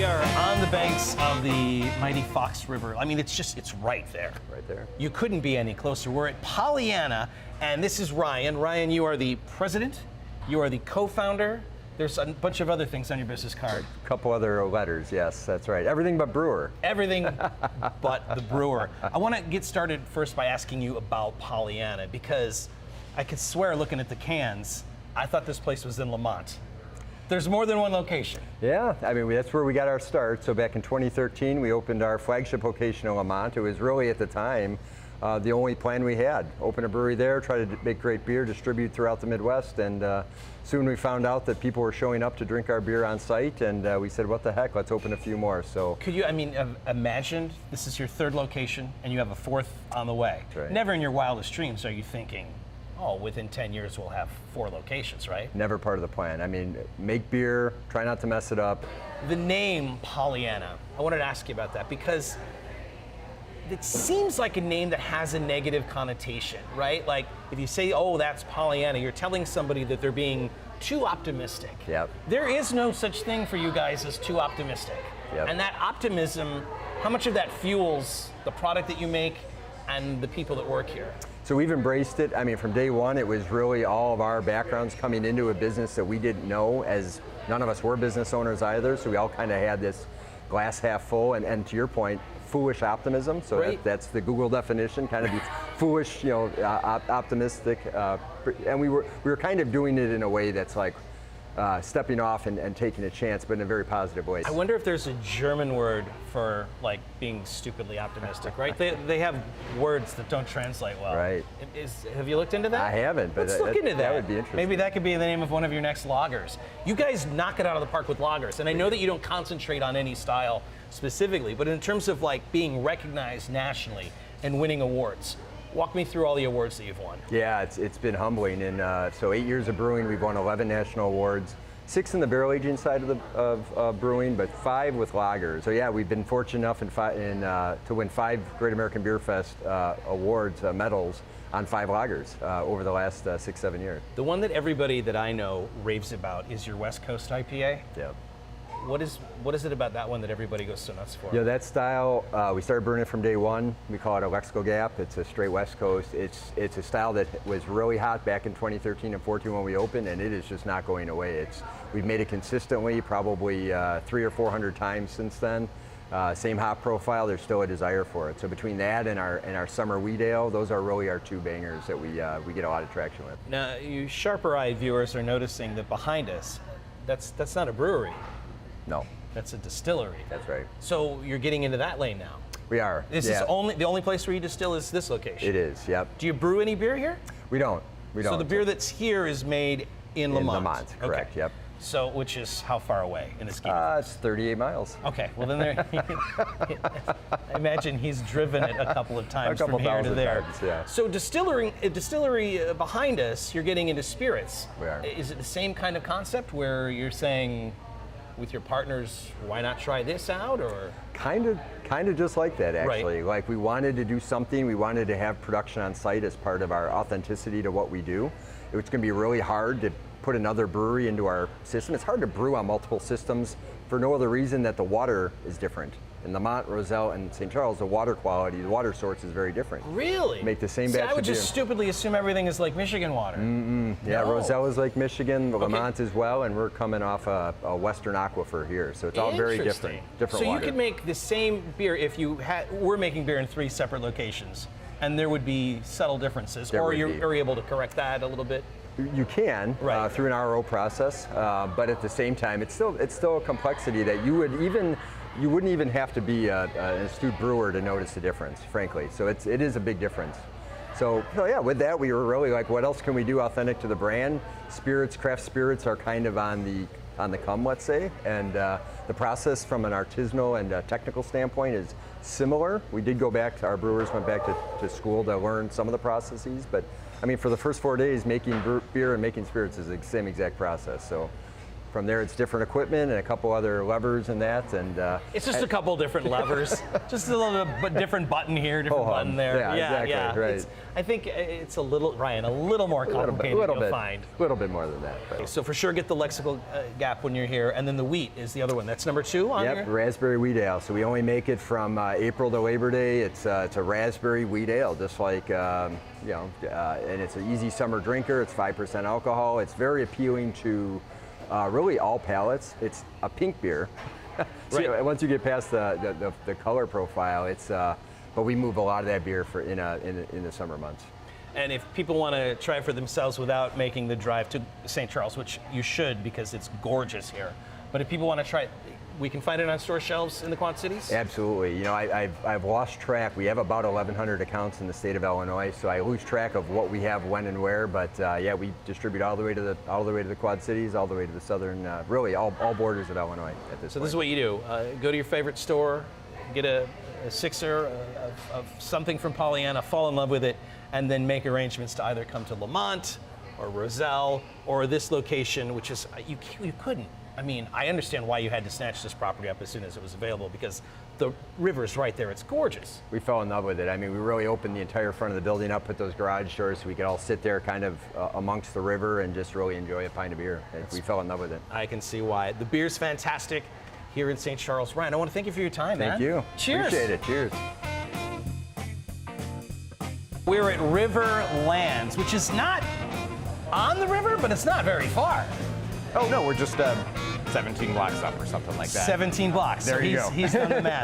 We are on the banks of the mighty Fox River. I mean, it's right there. Right there. You couldn't be any closer. We're at Pollyana, and this is Ryan. Ryan, you are the president. You are the co-founder. There's a bunch of other things on your business card. A couple other letters, yes, that's right. Everything but brewer. Everything but the brewer. I want to get started first by asking you about Pollyana, because I could swear looking at the cans, I thought this place was in Lamont. There's more than one location. Yeah, I mean, that's where we got our start. So back in 2013, we opened our flagship location in Lamont. It was really, at the time, the only plan we had. Open a brewery there, try to make great beer, distribute throughout the Midwest, and soon we found out that people were showing up to drink our beer on site, and we said, what the heck, let's open a few more. So could you, imagine this is your third location and you have a fourth on the way. That's right. Never in your wildest dreams are you thinking, oh, within 10 years we'll have 4 locations, right? Never part of the plan. I mean, make beer, try not to mess it up. The name Pollyana, I wanted to ask you about that because it seems like a name that has a negative connotation, right? Like if you say, oh, that's Pollyana, you're telling somebody that they're being too optimistic. Yep. There is no such thing for you guys as too optimistic. Yep. And that optimism, how much of that fuels the product that you make and the people that work here? So we've embraced it. I mean, from day one, it was really all of our backgrounds coming into a business that we didn't know, as none of us were business owners either, so we all kind of had this glass half full, and to your point, foolish optimism. So right. that's the Google definition, kind of be foolish, optimistic, and we were kind of doing it in a way that's like stepping off and taking a chance, but in a very positive way. I wonder if there's a German word for like being stupidly optimistic, right? They have words that don't translate well. Right. Have you looked into that? I haven't, but let's look into that. That would be interesting. Maybe that could be the name of one of your next lagers. You guys knock it out of the park with lagers, and I know that you don't concentrate on any style specifically, but in terms of like being recognized nationally and winning awards, walk me through all the awards that you've won. Yeah, it's been humbling. And so 8 years of brewing, we've won 11 national awards, 6 in the barrel aging side of brewing, but 5 with lagers. So yeah, we've been fortunate enough to win 5 Great American Beer Fest awards, medals on 5 lagers over the last 6-7 years. The one that everybody that I know raves about is your West Coast IPA. Yeah. What is it about that one that everybody goes so nuts for? Yeah, that style, we started brewing it from day one. We call it a Lexico Gap. It's a straight West Coast. It's a style that was really hot back in 2013 and 14 when we opened, and it is just not going away. We've made it consistently, probably 300 or 400 times since then. Same hop profile, there's still a desire for it. So between that and our summer wheat ale, those are really our 2 bangers that we get a lot of traction with. Now, you sharper-eyed viewers are noticing that behind us, that's not a brewery. No. That's a distillery. That's right. So you're getting into that lane now. We are. This is the only place where you distill is this location. It is, yep. Do you brew any beer here? We don't. So the beer that's here is made in Lamont? In Lamont, correct, okay. Yep. So, which is how far away in the scheme? It's 38 miles. Okay, well then I imagine he's driven it a couple of times from here to there. Times, yeah. So distillery behind us, you're getting into spirits. We are. Is it the same kind of concept where you're saying, with your partners, why not try this out, or? Kind of just like that, actually. Right. Like we wanted to do something, we wanted to have production on site as part of our authenticity to what we do. It's going to be really hard to put another brewery into our system. It's hard to brew on multiple systems for no other reason that the water is different. In Lamont, Roselle, and St. Charles, the water quality, the water source is very different. Really? Make the same batch of beer. I would just stupidly assume everything is like Michigan water. Yeah, No. Roselle is like Michigan, Lamont as well, and we're coming off a western aquifer here, so it's all very different So water. you could make the same beer if you were making beer in 3 separate locations, and there would be subtle differences, or you're able to correct that a little bit? You can, right. Through an RO process, but at the same time, it's still a complexity that you wouldn't even have to be an astute brewer to notice the difference, frankly. So it is a big difference. So yeah, with that, we were really like, what else can we do authentic to the brand? Spirits, craft spirits are kind of on the come, let's say, and the process from an artisanal and technical standpoint is similar. We did go back, our brewers went back to school to learn some of the processes, but I mean, for the first 4 days, making beer and making spirits is the same exact process. So From there, it's different equipment and a couple other levers and that. And it's just a couple different levers, just a little bit different button here, different button there. Yeah, exactly, right. I think it's a little, Ryan, a little more complicated. You'll find. A little bit more than that. Okay, so for sure, get the lexical gap when you're here, and then the wheat is the other one. That's number 2 on here? Yep, raspberry wheat ale. So we only make it from April to Labor Day. It's a raspberry wheat ale, just like, and it's an easy summer drinker. It's 5% alcohol. It's very appealing to really all palates. It's a pink beer. So once you get past the color profile, it's, but we move a lot of that beer in the summer months. And if people want to try it for themselves without making the drive to St. Charles, which you should because it's gorgeous here, but if people want to try it, we can find it on store shelves in the Quad Cities? Absolutely. You know, I've lost track. We have about 1,100 accounts in the state of Illinois, so I lose track of what we have when and where. But yeah, we distribute all the way to the Quad Cities, all the way to the southern, really all borders of Illinois at this point. So this is what you do: go to your favorite store, get a sixer of something from Pollyana, fall in love with it, and then make arrangements to either come to Lamont or Roselle or this location, which is you couldn't. I mean, I understand why you had to snatch this property up as soon as it was available because the river's right there. It's gorgeous. We fell in love with it. I mean, we really opened the entire front of the building up, put those garage doors so we could all sit there kind of amongst the river and just really enjoy a pint of beer. We fell in love with it. I can see why. The beer's fantastic here in St. Charles. Ryan, I want to thank you for your time, man. Thank you. Cheers. Appreciate it. Cheers. We're at Riverlands, which is not on the river, but it's not very far. Oh no, we're just 17 blocks up or something like that. 17 blocks. There so you go. He's done the math.